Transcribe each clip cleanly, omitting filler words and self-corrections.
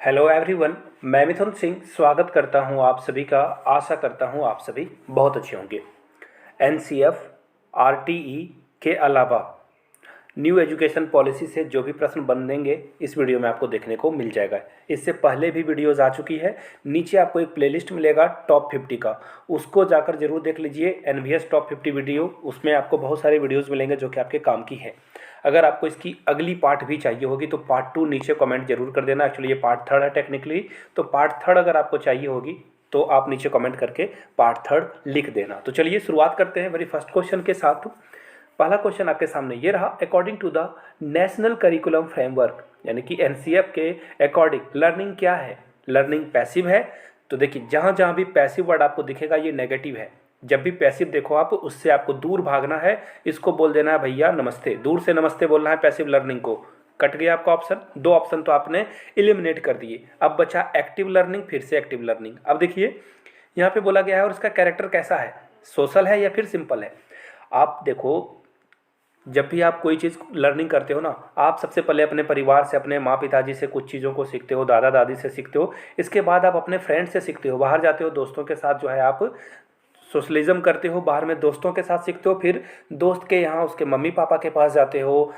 Hello everyone. मैं मिथुन सिंह स्वागत करता हूं आप सभी का। आशा करता हूं आप सभी बहुत अच्छे होंगे। एनसीएफ, आरटीई के अलावा न्यू एजुकेशन पॉलिसी से जो भी प्रश्न बनेंगे इस वीडियो में आपको देखने को मिल जाएगा। इससे पहले भी वीडियोज़ आ चुकी है। नीचे आपको एक प्लेलिस्ट मिलेगा टॉप 50 का, उसको जाकर जरूर देख लीजिए। एनवीएस टॉप 50 वीडियो, उसमें आपको बहुत सारे वीडियोज़ मिलेंगे जो कि आपके काम की है। अगर आपको इसकी अगली पार्ट भी चाहिए होगी तो पार्ट 2 नीचे कमेंट जरूर कर देना। एक्चुअली ये पार्ट 3 है टेक्निकली, तो पार्ट 3 अगर आपको चाहिए होगी तो आप नीचे कमेंट करके पार्ट 3 लिख देना। तो चलिए शुरुआत करते हैं मेरी फर्स्ट क्वेश्चन के साथ। पहला क्वेश्चन आपके सामने ये रहा, according to the national curriculum framework यानी कि एनसीएफ के अकॉर्डिंग लर्निंग क्या है? लर्निंग पैसिव है। तो देखिए जहाँ जहाँ भी पैसिव वर्ड आपको दिखेगा ये नेगेटिव है। जब भी पैसिव देखो आप, उससे आपको दूर भागना है। इसको बोल देना है भैया नमस्ते, दूर से नमस्ते बोलना है पैसिव लर्निंग को। कट गया आपका ऑप्शन, दो ऑप्शन तो आपने एलिमिनेट कर दिए। अब बचा एक्टिव लर्निंग, फिर से एक्टिव लर्निंग। अब देखिए यहाँ पे बोला गया है और इसका कैरेक्टर कैसा है, सोशल है या फिर सिंपल है। आप देखो जब भी आप कोई चीज़ लर्निंग करते हो ना, आप सबसे पहले अपने परिवार से, अपने माँ पिताजी से कुछ चीज़ों को सीखते हो, दादा दादी से सीखते हो। इसके बाद आप अपने फ्रेंड से सीखते हो, बाहर जाते हो दोस्तों के साथ जो है आप सोशलिज्म करते हो, बाहर में दोस्तों के साथ सीखते हो। फिर दोस्त के यहाँ उसके मम्मी पापा के पास जाते हो,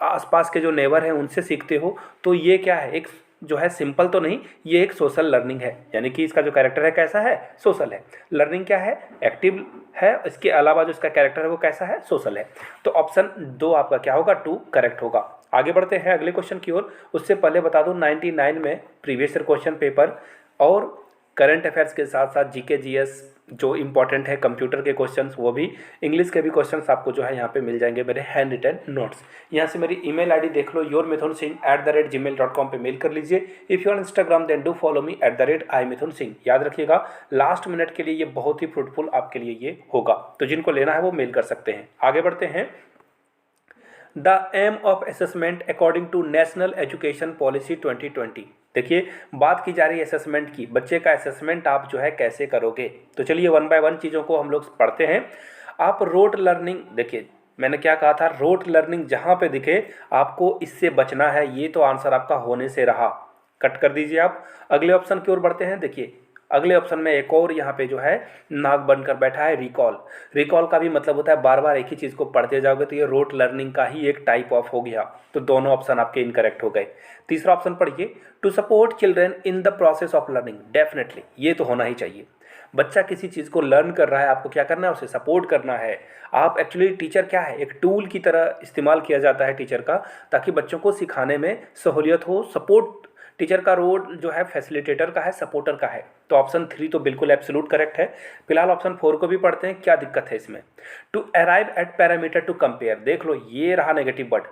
आसपास के जो नेबर हैं उनसे सीखते हो। तो ये क्या है, एक जो है सिंपल तो नहीं, ये एक सोशल लर्निंग है। यानी कि इसका जो कैरेक्टर है कैसा है, सोशल है। लर्निंग क्या है, एक्टिव है। इसके अलावा जो इसका कैरेक्टर है वो कैसा है, सोशल है। तो ऑप्शन 2 आपका क्या होगा, 2 करेक्ट होगा। आगे बढ़ते हैं अगले क्वेश्चन की ओर। उससे पहले बता दूं 99 में प्रीवियस ईयर क्वेश्चन पेपर और करंट अफेयर्स के साथ साथ जीके जीएस जो इंपॉर्टेंट है, कंप्यूटर के क्वेश्चंस, वो भी इंग्लिश के भी क्वेश्चंस आपको जो है यहाँ पे मिल जाएंगे मेरे हैंड रिटन नोट्स। यहाँ से मेरी ईमेल आईडी देख लो, yourmithunsingh@gmail.com पे मेल कर लीजिए। If you are Instagram then do follow me @imithunsingh। याद रखिएगा लास्ट मिनट के लिए ये बहुत ही फ्रूटफुल आपके लिए ये होगा, तो जिनको लेना है वो मेल कर सकते हैं। आगे बढ़ते हैं। The aim of assessment according to national education policy 2020। देखिए बात की जा रही है असेसमेंट की, बच्चे का असेसमेंट आप जो है कैसे करोगे। तो चलिए वन बाय वन चीज़ों को हम लोग पढ़ते हैं। आप रोट लर्निंग, देखिए मैंने क्या कहा था, रोट लर्निंग जहाँ पे दिखे आपको इससे बचना है। ये तो आंसर आपका होने से रहा, कट कर दीजिए आप। अगले ऑप्शन की ओर बढ़ते हैं। देखिए अगले ऑप्शन में एक और यहाँ पे जो है नाक बनकर बैठा है, रिकॉल। रिकॉल का भी मतलब होता है बार बार एक ही चीज़ को पढ़ते जाओगे, तो ये रोट लर्निंग का ही एक टाइप ऑफ हो गया। तो दोनों ऑप्शन आपके इनकरेक्ट हो गए। तीसरा ऑप्शन पढ़िए, to support children in the process of learning. Definitely ये तो होना ही चाहिए। बच्चा किसी चीज़ को लर्न कर रहा है, आपको क्या करना है, उसे सपोर्ट करना है। आप एक्चुअली टीचर क्या है, एक टूल की तरह इस्तेमाल किया जाता है टीचर का, ताकि बच्चों को सिखाने में सहूलियत हो। सपोर्ट टीचर का रोल जो है फैसिलिटेटर का है, सपोर्टर का है। तो ऑप्शन 3 तो बिल्कुल एब्सोल्यूट करेक्ट है। फिलहाल ऑप्शन 4 को भी पढ़ते हैं, क्या दिक्कत है इसमें। To arrive at parameter to compare, देख लो ये रहा नेगेटिव वर्ड।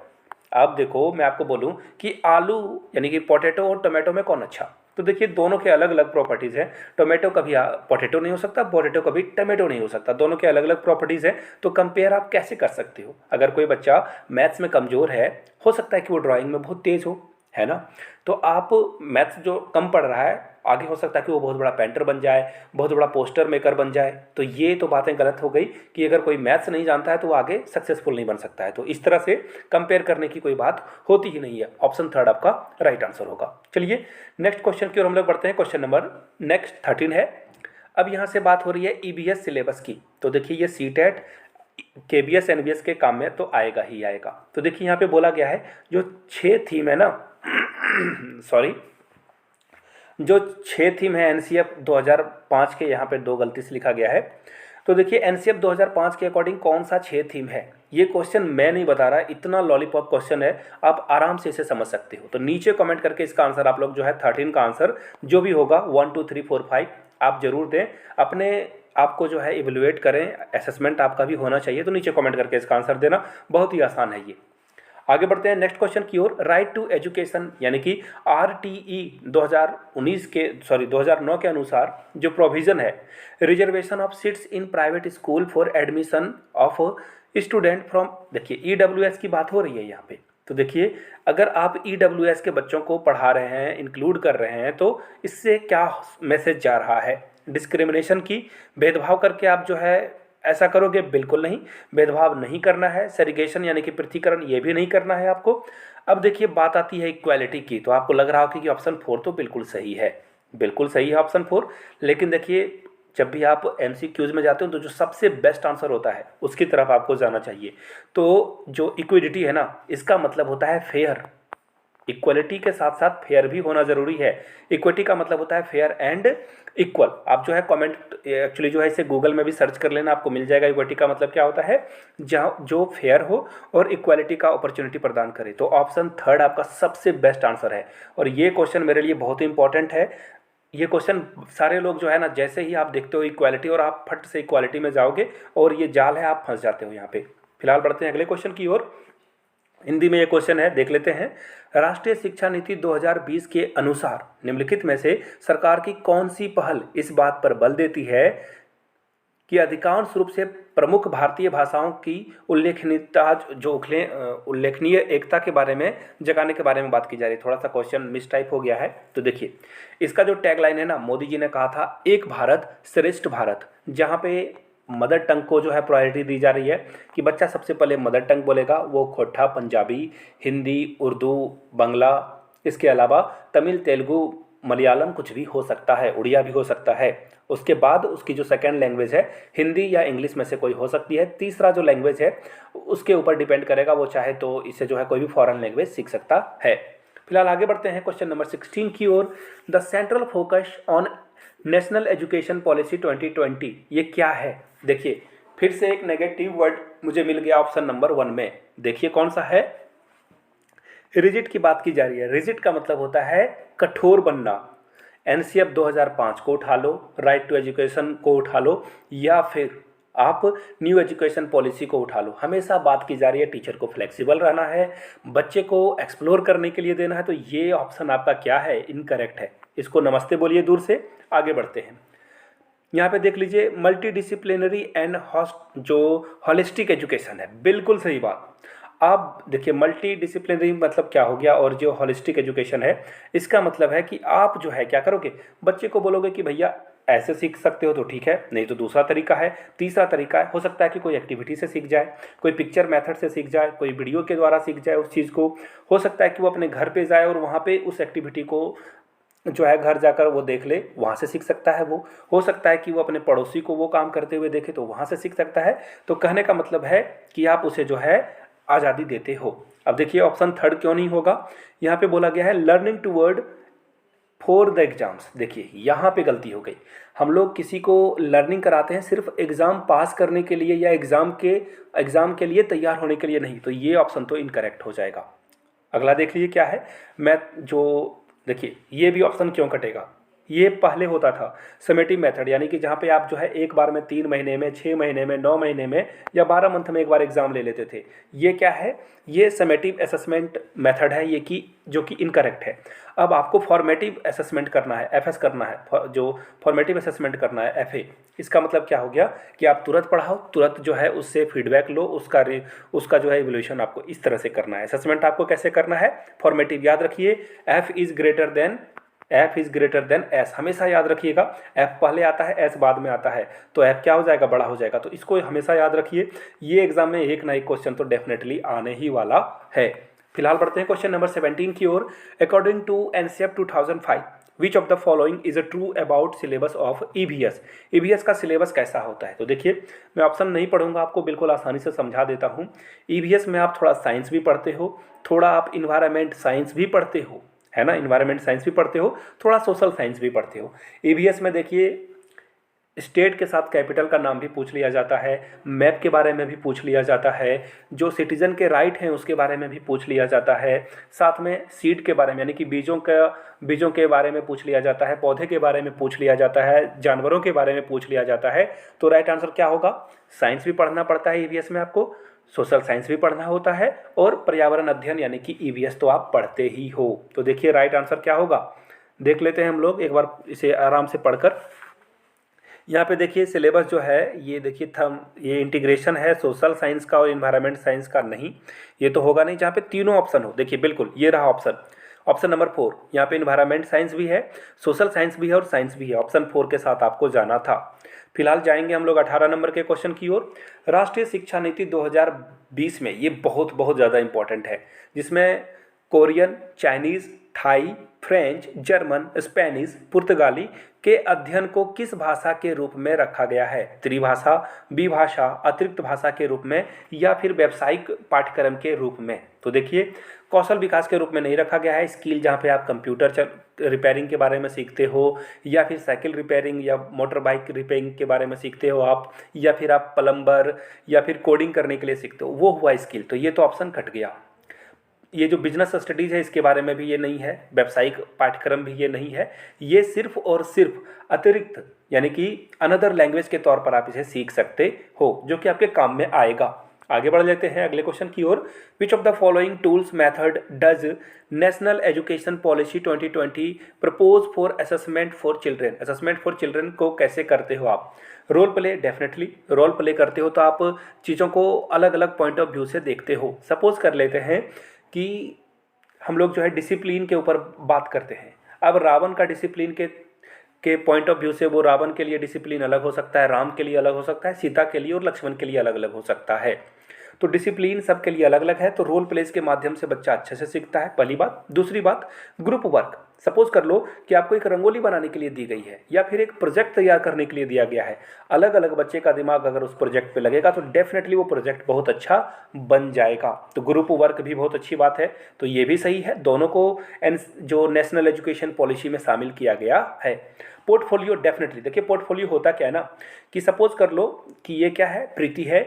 अब देखो मैं आपको बोलूं कि आलू यानी कि पोटैटो और टोमेटो में कौन अच्छा, तो देखिए दोनों के अलग अलग प्रॉपर्टीज़ हैं। टोमेटो कभी पोटैटो नहीं हो सकता, पोटैटो कभी टोमेटो नहीं हो सकता, दोनों के अलग अलग प्रॉपर्टीज़ हैं। तो कंपेयर आप कैसे कर सकते हो। अगर कोई बच्चा मैथ्स में कमज़ोर है, हो सकता है कि वो ड्राइंग में बहुत तेज़ हो, है ना। तो आप मैथ्स जो कम पढ़ रहा है, आगे हो सकता है कि वो बहुत बड़ा पेंटर बन जाए, बहुत बड़ा पोस्टर मेकर बन जाए। तो ये तो बातें गलत हो गई कि अगर कोई मैथ्स नहीं जानता है तो वो आगे सक्सेसफुल नहीं बन सकता है। तो इस तरह से कंपेयर करने की कोई बात होती ही नहीं है। ऑप्शन 3 आपका राइट आंसर होगा। चलिए नेक्स्ट क्वेश्चन की ओर हम लोग बढ़ते हैं। क्वेश्चन नंबर नेक्स्ट 13 है। अब यहाँ से बात हो रही है ईबीएस सिलेबस की। तो देखिए ये सीटेट केबीएस एनबीएस के काम में तो आएगा ही आएगा। तो देखिए यहाँ पे बोला गया है जो 6 थीम है ना सॉरी, जो 6 थीम है एनसीएफ 2005 के, यहाँ पे 2 गलती से लिखा गया है। तो देखिए एनसीएफ 2005 के अकॉर्डिंग कौन सा 6 थीम है। ये क्वेश्चन मैं नहीं बता रहा, इतना लॉलीपॉप क्वेश्चन है, आप आराम से इसे समझ सकते हो। तो नीचे कमेंट करके इसका आंसर आप लोग जो है 13 का आंसर जो भी होगा 1 2 3 4 5 आप जरूर दें। अपने आपको जो है इवेलुएट करें, असेसमेंट आपका भी होना चाहिए। तो नीचे कमेंट करके इसका आंसर देना, बहुत ही आसान है ये। आगे बढ़ते हैं नेक्स्ट क्वेश्चन की ओर। राइट टू एजुकेशन यानी कि आरटीई 2009 के अनुसार जो प्रोविजन है, reservation of seats in private school for admission of student from, देखिए ईडब्ल्यूएस की बात हो रही है यहाँ पे। तो देखिए अगर आप ईडब्ल्यूएस के बच्चों को पढ़ा रहे हैं, इंक्लूड कर रहे हैं, तो इससे क्या मैसेज जा रहा है, डिस्क्रिमिनेशन की, भेदभाव करके आप जो है ऐसा करोगे, बिल्कुल नहीं। भेदभाव नहीं करना है। सेरिगेशन यानी कि पृथकीकरण, ये भी नहीं करना है आपको। अब देखिए बात आती है इक्वालिटी की, तो आपको लग रहा होगा कि ऑप्शन 4 तो बिल्कुल सही है, बिल्कुल सही है ऑप्शन 4। लेकिन देखिए जब भी आप एमसीक्यूज में जाते हो तो जो सबसे बेस्ट आंसर होता है उसकी तरफ आपको जाना चाहिए। तो जो इक्विडिटी है ना, इसका मतलब होता है फेयर। इक्वलिटी के साथ साथ फेयर भी होना जरूरी है। इक्विटी का मतलब होता है फेयर एंड इक्वल। आप जो है कमेंट एक्चुअली जो है इसे गूगल में भी सर्च कर लेना, आपको मिल जाएगा इक्विटी का मतलब क्या होता है, जहाँ जो फेयर हो और इक्वालिटी का अपॉर्चुनिटी प्रदान करे। तो ऑप्शन 3 आपका सबसे बेस्ट आंसर है। और ये क्वेश्चन मेरे लिए बहुत ही इंपॉर्टेंट है। ये क्वेश्चन सारे लोग जो है ना, जैसे ही आप देखते हो इक्वालिटी और आप फट से इक्वालिटी में जाओगे और ये जाल है, आप फंस जाते हो यहाँ पे। फिलहाल बढ़ते हैं अगले क्वेश्चन की ओर। हिंदी में ये क्वेश्चन है, देख लेते हैं। राष्ट्रीय शिक्षा नीति 2020 के अनुसार निम्नलिखित में से सरकार की कौन सी पहल इस बात पर बल देती है कि अधिकांश रूप से प्रमुख भारतीय भाषाओं की उल्लेखनीयता जो उल्लेखनीय एकता के बारे में जगाने के बारे में बात की जा रही है। थोड़ा सा क्वेश्चन मिस टाइप हो गया है, तो देखिए इसका जो टैगलाइन है ना, मोदी जी ने कहा था एक भारत श्रेष्ठ भारत, जहाँ पे मदर टंग को जो है प्रायोरिटी दी जा रही है कि बच्चा सबसे पहले मदर टंग बोलेगा, वो खोटा पंजाबी, हिंदी, उर्दू, बांग्ला, इसके अलावा तमिल, तेलुगु, मलयालम कुछ भी हो सकता है, उड़िया भी हो सकता है। उसके बाद उसकी जो सेकंड लैंग्वेज है हिंदी या इंग्लिश में से कोई हो सकती है। तीसरा जो लैंग्वेज है उसके ऊपर डिपेंड करेगा, वो चाहे तो इससे जो है कोई भी फॉरेन लैंग्वेज सीख सकता है। फिलहाल आगे बढ़ते हैं क्वेश्चन नंबर 16 की ओर। The central focus on national education policy 2020 ये क्या है? देखिए फिर से एक नेगेटिव वर्ड मुझे मिल गया ऑप्शन नंबर 1 में। देखिए कौन सा है? रिजिड की बात की जा रही है। रिजिड का मतलब होता है कठोर बनना। एनसीएफ 2005 को उठा लो, राइट टू एजुकेशन को उठा लो, या फिर आप न्यू एजुकेशन पॉलिसी को उठा लो। हमेशा बात की जा रही है टीचर को फ्लेक्सिबल रहना है, बच्चे को एक्सप्लोर करने के लिए देना है। तो ये ऑप्शन आपका क्या है? इनकरेक्ट है। इसको नमस्ते बोलिए दूर से। आगे बढ़ते हैं। यहाँ पे देख लीजिए मल्टी डिसिप्लिनरी एंड जो हॉलिस्टिक एजुकेशन है, बिल्कुल सही बात। आप देखिए मल्टी डिसिप्लिनरी मतलब क्या हो गया, और जो हॉलिस्टिक एजुकेशन है इसका मतलब है कि आप जो है क्या करोगे, बच्चे को बोलोगे कि भैया ऐसे सीख सकते हो तो ठीक है, नहीं तो दूसरा तरीका है, तीसरा तरीका है। हो सकता है कि कोई एक्टिविटी से सीख जाए, कोई पिक्चर मेथड से सीख जाए, कोई वीडियो के द्वारा सीख जाए उस चीज़ को। हो सकता है कि वो अपने घर पे जाए और वहाँ पे उस एक्टिविटी को जो है घर जाकर वो देख ले, वहाँ से सीख सकता है वो। हो सकता है कि वो अपने पड़ोसी को वो काम करते हुए देखे तो वहाँ से सीख सकता है। तो कहने का मतलब है कि आप उसे जो है आज़ादी देते हो। अब देखिए ऑप्शन 3 क्यों नहीं होगा? यहाँ पे बोला गया है learning toward for the exams. देखिए यहाँ पे गलती हो गई। हम लोग किसी को लर्निंग कराते हैं सिर्फ एग्ज़ाम पास करने के लिए या एग्ज़ाम के लिए तैयार होने के लिए नहीं। तो ये ऑप्शन तो इनकरेक्ट हो जाएगा। अगला देख लीजिए क्या है। मैं जो देखिए ये भी ऑप्शन क्यों कटेगा? ये पहले होता था समेटिव मेथड, यानी कि जहाँ पे आप जो है एक बार में 3 महीने में, 6 महीने में, 9 महीने में या 12 मंथ में एक बार एग्जाम ले लेते थे। ये क्या है? ये समेटिव असेसमेंट मेथड है ये, कि जो कि इनकरेक्ट है। अब आपको फॉर्मेटिव असेसमेंट करना है, एफएस करना है, जो फॉर्मेटिव असेसमेंट करना है एफए। इसका मतलब क्या हो गया कि आप तुरंत पढ़ाओ, तुरंत जो है उससे फीडबैक लो, उसका जो है इवोल्यूशन आपको इस तरह से करना है। असेसमेंट आपको कैसे करना है? फॉर्मेटिव। याद रखिए F is greater than S, हमेशा याद रखिएगा। एफ पहले आता है, एस बाद में आता है, तो एफ क्या हो जाएगा? बड़ा हो जाएगा। तो इसको हमेशा याद रखिए। ये एग्जाम में एक ना एक क्वेश्चन तो डेफिनेटली आने ही वाला है। फिलहाल बढ़ते हैं क्वेश्चन नंबर 17 की ओर। According to NCF 2005 which of the following is a true about syllabus of EVS. EVS का सिलेबस कैसा होता है? तो देखिए मैं ऑप्शन नहीं पढ़ूंगा, आपको बिल्कुल आसानी से समझा देता हूँ। ईवीएस में आप थोड़ा साइंस भी पढ़ते हो, थोड़ा आप इन्वायरमेंट साइंस भी पढ़ते हो, है ना, इन्वायरमेंट साइंस भी पढ़ते हो, थोड़ा सोशल साइंस भी पढ़ते हो। ईवीएस में देखिए स्टेट के साथ कैपिटल का नाम भी पूछ लिया जाता है, मैप के बारे में भी पूछ लिया जाता है, जो सिटीजन के राइट हैं उसके बारे में भी पूछ लिया जाता है, साथ में सीड के बारे में यानी कि बीजों के बारे में पूछ लिया जाता है, पौधे के बारे में पूछ लिया जाता है, जानवरों के बारे में पूछ लिया जाता है। तो राइट आंसर क्या होगा? साइंस भी पढ़ना पड़ता है ईवीएस में आपको, सोशल साइंस भी पढ़ना होता है, और पर्यावरण अध्ययन यानी कि ईवीएस तो आप पढ़ते ही हो। तो देखिए राइट आंसर क्या होगा, देख लेते हैं हम लोग एक बार इसे आराम से पढ़कर। यहाँ पे देखिए सिलेबस जो है ये देखिए ये इंटीग्रेशन है सोशल साइंस का और इन्वायरमेंट साइंस का नहीं, ये तो होगा नहीं जहाँ पे तीनों ऑप्शन हो। देखिए बिल्कुल ये रहा ऑप्शन नंबर 4। यहाँ पे इन्वायरमेंट साइंस भी है, सोशल साइंस भी है और साइंस भी है। ऑप्शन 4 के साथ आपको जाना था। फिलहाल जाएंगे हम लोग 18 नंबर के क्वेश्चन की ओर। राष्ट्रीय शिक्षा नीति 2020 में ये बहुत बहुत ज़्यादा इंपॉर्टेंट है, जिसमें Korean, Chinese, Thai, French, German, Spanish, पुर्तगाली के अध्ययन को किस भाषा के रूप में रखा गया है? त्रिभाषा, विभाषा, अतिरिक्त भाषा के रूप में या फिर व्यावसायिक पाठ्यक्रम के रूप में? तो देखिए, कौशल विकास के रूप में नहीं रखा गया है। स्किल जहाँ पे आप कंप्यूटर रिपेयरिंग के बारे में सीखते हो, या फिर साइकिल रिपेयरिंग या मोटर बाइक रिपेयरिंग के बारे में सीखते हो आप, या फिर आप प्लम्बर या फिर कोडिंग करने के लिए सीखते हो, वो हुआ स्किल। तो ये तो ऑप्शन कट गया। ये जो बिजनेस स्टडीज़ है इसके बारे में भी ये नहीं है, व्यावसायिक पाठ्यक्रम भी ये नहीं है। ये सिर्फ और सिर्फ अतिरिक्त यानी कि अनदर लैंग्वेज के तौर पर आप इसे सीख सकते हो, जो कि आपके काम में आएगा। आगे बढ़ लेते हैं अगले क्वेश्चन की ओर। Which of the following tools method does national education policy 2020 propose for assessment for children? Assessment for children को कैसे करते हो आप? Role play, definitely role play करते हो तो आप चीज़ों को अलग अलग पॉइंट ऑफ व्यू से देखते हो। सपोज कर लेते हैं कि हम लोग जो है डिसिप्लिन के ऊपर बात करते हैं। अब रावण का डिसिप्लिन के पॉइंट ऑफ व्यू से वो रावण के लिए डिसिप्लिन अलग हो सकता है, राम के लिए अलग हो सकता है, सीता के लिए और लक्ष्मण के लिए अलग अलग हो सकता है। तो डिसिप्लिन सबके लिए अलग अलग है। तो रोल प्लेस के माध्यम से बच्चा अच्छे से सीखता है, पहली बात। दूसरी बात, ग्रुप वर्क। सपोज कर लो कि आपको एक रंगोली बनाने के लिए दी गई है या फिर एक प्रोजेक्ट तैयार करने के लिए दिया गया है। अलग अलग बच्चे का दिमाग अगर उस प्रोजेक्ट पे लगेगा तो डेफिनेटली वो प्रोजेक्ट बहुत अच्छा बन जाएगा। तो ग्रुप वर्क भी बहुत अच्छी बात है। तो ये भी सही है, दोनों को जो नेशनल एजुकेशन पॉलिसी में शामिल किया गया है। Portfolio, definitely. देखिए पोर्टफोलियो होता क्या है ना, कि सपोज कर लो कि ये क्या है, प्रीति है।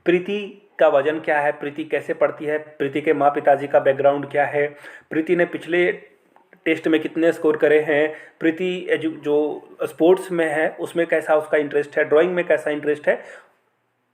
प्रीति का वजन क्या है, प्रीति कैसे पढ़ती है, प्रीति के माँ पिताजी का बैकग्राउंड क्या है, प्रीति ने पिछले टेस्ट में कितने स्कोर करे हैं, प्रीति जो स्पोर्ट्स में है उसमें कैसा उसका इंटरेस्ट है, ड्राइंग में कैसा इंटरेस्ट है।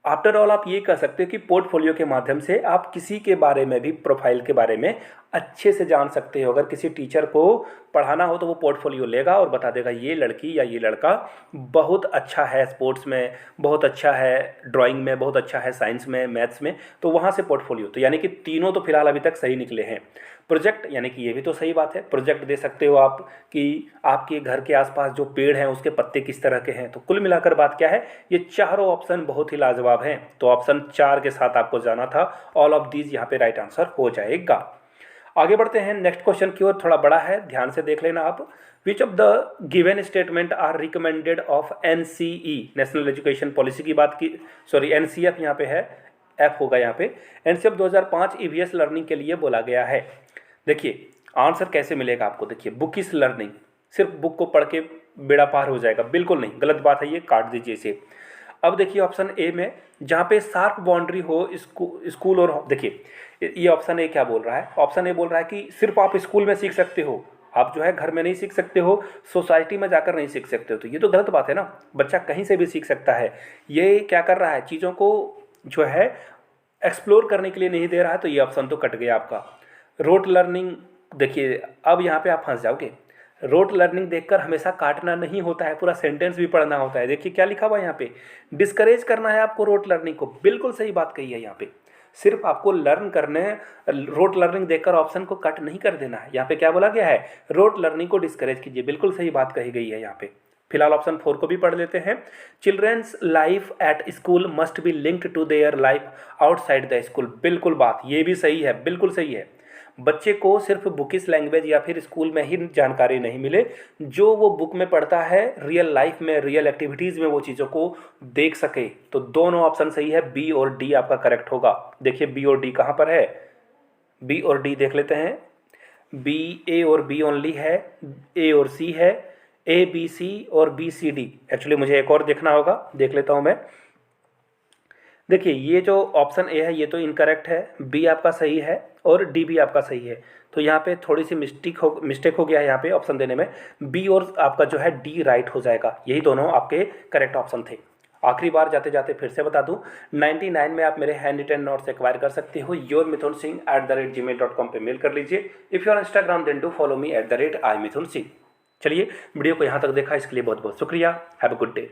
आफ्टर ऑल आप ये कह सकते हो कि पोर्टफोलियो के माध्यम से आप किसी के बारे में भी, प्रोफाइल के बारे में अच्छे से जान सकते हो। अगर किसी टीचर को पढ़ाना हो तो वो पोर्टफोलियो लेगा और बता देगा ये लड़की या ये लड़का बहुत अच्छा है स्पोर्ट्स में, बहुत अच्छा है ड्राइंग में, बहुत अच्छा है साइंस में, मैथ्स में। तो वहाँ से पोर्टफोलियो। तो यानी कि तीनों तो फिलहाल अभी तक सही निकले हैं। प्रोजेक्ट, यानी कि ये भी तो सही बात है। प्रोजेक्ट दे सकते हो आप कि आपके घर के आसपास जो पेड़ हैं उसके पत्ते किस तरह के हैं। तो कुल मिलाकर बात क्या है, ये चारों ऑप्शन बहुत ही लाजवाब हैं। तो ऑप्शन 4 के साथ आपको जाना था। ऑल ऑफ दीज यहाँ पे राइट आंसर हो जाएगा। आगे बढ़ते हैं नेक्स्ट क्वेश्चन की ओर। थोड़ा बड़ा है, ध्यान से देख लेना आप। Which of the given statement are recommended of NCE, national education policy की बात की, सॉरी एनसीएफ यहाँ पे है, एफ होगा यहाँ पे। एनसीएफ 2005 ईवीएस लर्निंग के लिए बोला गया है। देखिए आंसर कैसे मिलेगा आपको, देखिए बुक इस लर्निंग, सिर्फ बुक को पढ़ के बेड़ा पार हो जाएगा, बिल्कुल नहीं, गलत बात है, ये काट दीजिए इसे। अब देखिए ऑप्शन ए में जहाँ पे शार्प बाउंड्री हो स्कूल और, देखिए ये ऑप्शन ए क्या बोल रहा है, ऑप्शन ए बोल रहा है कि सिर्फ आप स्कूल में सीख सकते हो, आप जो है घर में नहीं सीख सकते हो, सोसाइटी में जाकर नहीं सीख सकते हो। तो ये तो गलत बात है ना, बच्चा कहीं से भी सीख सकता है। ये क्या कर रहा है, चीज़ों को जो है एक्सप्लोर करने के लिए नहीं दे रहा है। तो ये ऑप्शन तो कट गया आपका। रोट लर्निंग, देखिए अब यहाँ पे आप फंस जाओगे। रोट लर्निंग देखकर हमेशा काटना नहीं होता है, पूरा सेंटेंस भी पढ़ना होता है। देखिए क्या लिखा हुआ है यहाँ पे, डिस्करेज करना है आपको रोट लर्निंग को। बिल्कुल सही बात कही है यहाँ पे, सिर्फ आपको लर्न करने, रोट लर्निंग देखकर ऑप्शन को कट नहीं कर देना है। यहाँ पे क्या बोला गया है, रोट लर्निंग को डिस्करेज कीजिए, बिल्कुल सही बात कही गई है यहाँ पे। फिलहाल ऑप्शन 4 को भी पढ़ लेते हैं। Children's life at school must be linked to their life outside the school, बिल्कुल बात ये भी सही है, बिल्कुल सही है। बच्चे को सिर्फ बुकिस लैंग्वेज या फिर स्कूल में ही जानकारी नहीं मिले, जो वो बुक में पढ़ता है रियल लाइफ में, रियल एक्टिविटीज़ में वो चीज़ों को देख सके। तो दोनों ऑप्शन सही है, बी और डी आपका करेक्ट होगा। देखिए बी और डी कहाँ पर है, बी और डी देख लेते हैं। बी, ए और बी ओनली है, ए और सी है, ए बी सी और बी सी डी। एक्चुअली मुझे एक और देखना होगा, देख लेता हूँ मैं। देखिए ये जो ऑप्शन ए है ये तो इनकरेक्ट है, बी आपका सही है और डी भी आपका सही है। तो यहाँ पे थोड़ी सी मिस्टेक हो गया है यहाँ पे ऑप्शन देने में। बी और आपका जो है डी राइट हो जाएगा। यही दोनों आपके करेक्ट ऑप्शन थे। आखिरी बार जाते जाते फिर से बता दूं, 99 में आप मेरे हैंड रिटन नोट्स एक्वायर कर सकते हो। yourmithunsingh@gmail.com पे मेल कर लीजिए। If you are Instagram then do follow me @imithunsingh। चलिए वीडियो को यहाँ तक देखा इसके लिए बहुत बहुत शुक्रिया। Have a good day.